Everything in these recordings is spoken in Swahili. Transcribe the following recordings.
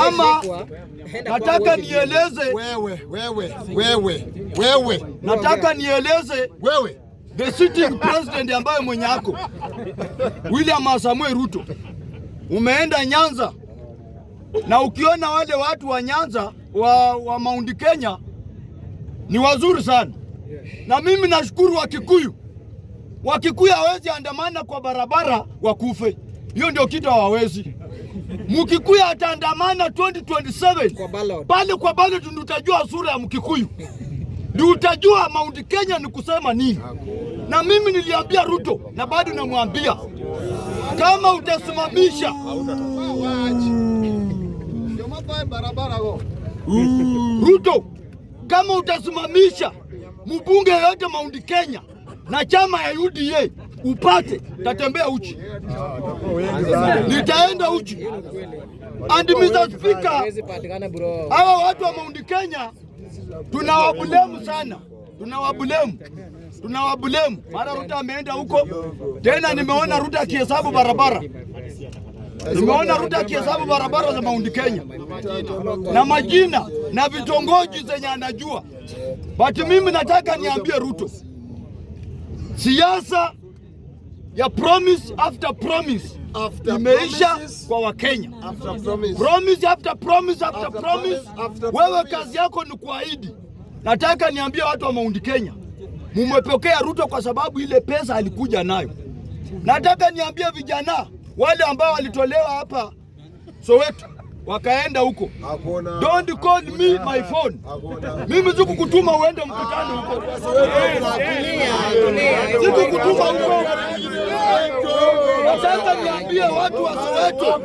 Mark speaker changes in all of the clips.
Speaker 1: Ama nataka nieleze
Speaker 2: wewe
Speaker 1: nataka nieleze
Speaker 2: wewe
Speaker 1: the sitting president ambaye mwenye ako William Samoei Ruto. Umeenda Nyanza na ukiona wale watu wa Nyanza wa Mount Kenya ni wazuri sana, na mimi nashukuru Wakikuyu hawezi andamana kwa barabara wakufe. Hiyo ndio kitu hawawezi. Mkikuyu ataandamana 2027 pale kwa ballot, ndio utajua sura ya Mkikuyu, ndio utajua Mount Kenya ni kusema nini. Na mimi niliambia Ruto na bado namwambia, kama utasimamisha Ruto, kama utasimamisha mbunge yote Mount Kenya na chama ya UDA upate, tatembea uchi, nitaenda uchi. And Mr. Speaker, hawa watu wa Mount Kenya tunawabulemu sana, tunawabulemu. Mara Ruto ameenda huko tena, nimeona Ruto akihesabu barabara, za Mount Kenya na majina na vitongoji zenye anajua. But mimi nataka niambie Ruto, siasa ya promise after promise imeisha kwa Wakenya. Promise after promise after promise. Wewe kazi yako ni kuahidi. Nataka niambie watu wa Mount Kenya, mumepokea Ruto kwa sababu ile pesa alikuja nayo. Nataka niambie vijana wale ambao walitolewa hapa Soweto wakaenda huko, don't call me my phone. Mimi sikukutuma uende mkutano huko, sikukutuma huko. Nataka niambie watu wa Soweto,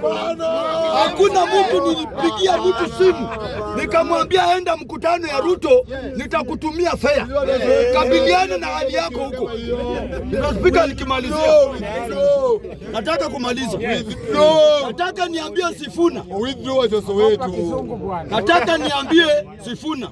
Speaker 1: hakuna mtu nilipigia mtu simu nikamwambia enda mkutano ya Ruto, nitakutumia fare, kabiliana na hali yako huko. Speaker, nikimalizia nataka kumaliza, nataka niambie Sifuna, nataka niambie Sifuna